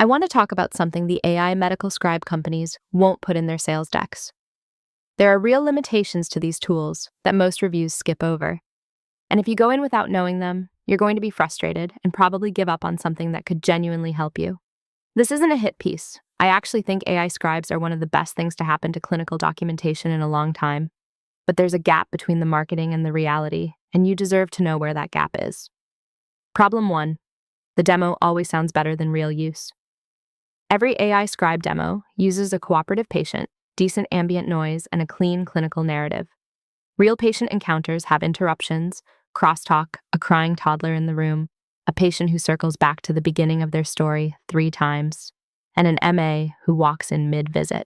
I want to talk about something the AI medical scribe companies won't put in their sales decks. There are real limitations to these tools that most reviews skip over. And if you go in without knowing them, you're going to be frustrated and probably give up on something that could genuinely help you. This isn't a hit piece. I actually think AI scribes are one of the best things to happen to clinical documentation in a long time. But there's a gap between the marketing and the reality, and you deserve to know where that gap is. Problem 1. The demo always sounds better than real use. Every AI scribe demo uses a cooperative patient, decent ambient noise, and a clean clinical narrative. Real patient encounters have interruptions, crosstalk, a crying toddler in the room, a patient who circles back to the beginning of their story 3 times, and an MA who walks in mid-visit.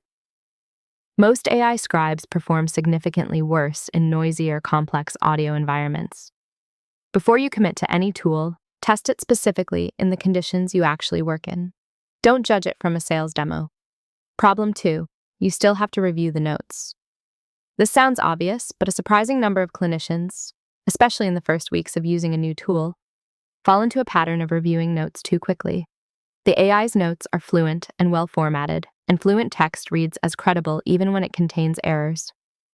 Most AI scribes perform significantly worse in noisier, complex audio environments. Before you commit to any tool, test it specifically in the conditions you actually work in. Don't judge it from a sales demo. Problem 2. You still have to review the notes. This sounds obvious, but a surprising number of clinicians, especially in the first weeks of using a new tool, fall into a pattern of reviewing notes too quickly. The AI's notes are fluent and well-formatted, and fluent text reads as credible even when it contains errors.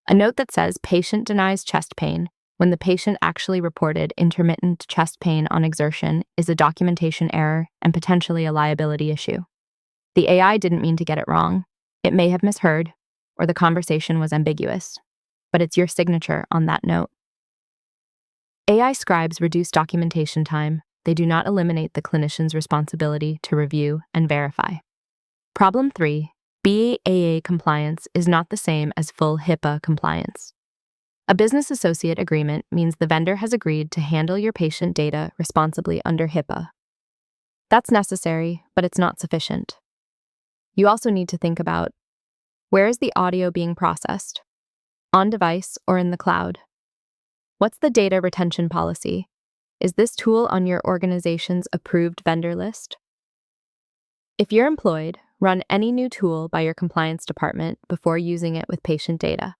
A note that says patient denies chest pain when the patient actually reported intermittent chest pain on exertion is a documentation error and potentially a liability issue. The AI didn't mean to get it wrong. It may have misheard, or the conversation was ambiguous, but it's your signature on that note. AI scribes reduce documentation time. They do not eliminate the clinician's responsibility to review and verify. Problem 3. BAA compliance is not the same as full HIPAA compliance. A business associate agreement means the vendor has agreed to handle your patient data responsibly under HIPAA. That's necessary, but it's not sufficient. You also need to think about, where is the audio being processed? On device or in the cloud? What's the data retention policy? Is this tool on your organization's approved vendor list? If you're employed, run any new tool by your compliance department before using it with patient data.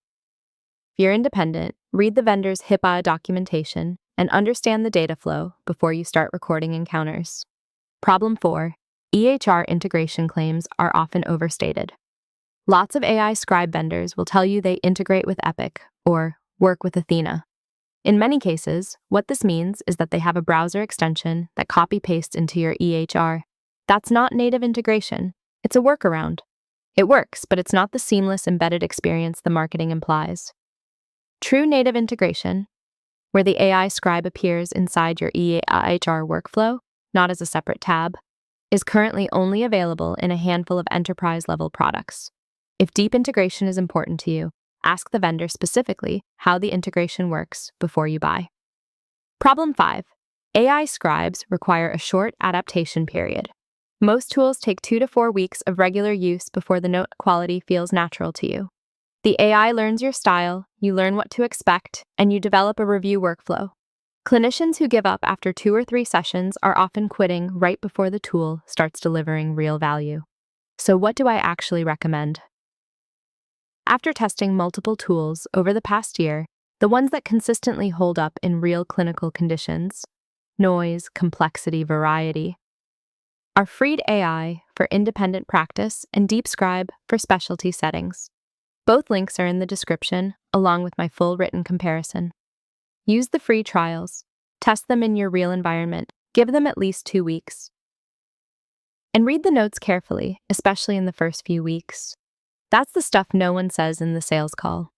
If you're independent, read the vendor's HIPAA documentation and understand the data flow before you start recording encounters. Problem 4. EHR integration claims are often overstated. Lots of AI scribe vendors will tell you they integrate with Epic or work with Athena. In many cases, what this means is that they have a browser extension that copy-pastes into your EHR. That's not native integration. It's a workaround. It works, but it's not the seamless embedded experience the marketing implies. True native integration, where the AI scribe appears inside your EHR workflow, not as a separate tab, is currently only available in a handful of enterprise-level products. If deep integration is important to you, ask the vendor specifically how the integration works before you buy. Problem 5. AI scribes require a short adaptation period. Most tools take 2 to 4 weeks of regular use before the note quality feels natural to you. The AI learns your style, you learn what to expect, and you develop a review workflow. Clinicians who give up after 2 or 3 sessions are often quitting right before the tool starts delivering real value. So what do I actually recommend? After testing multiple tools over the past year, the ones that consistently hold up in real clinical conditions, noise, complexity, variety, are Freed AI for independent practice and DeepScribe for specialty settings. Both links are in the description, along with my full written comparison. Use the free trials, test them in your real environment, give them at least 2 weeks. And read the notes carefully, especially in the first few weeks. That's the stuff no one says in the sales call.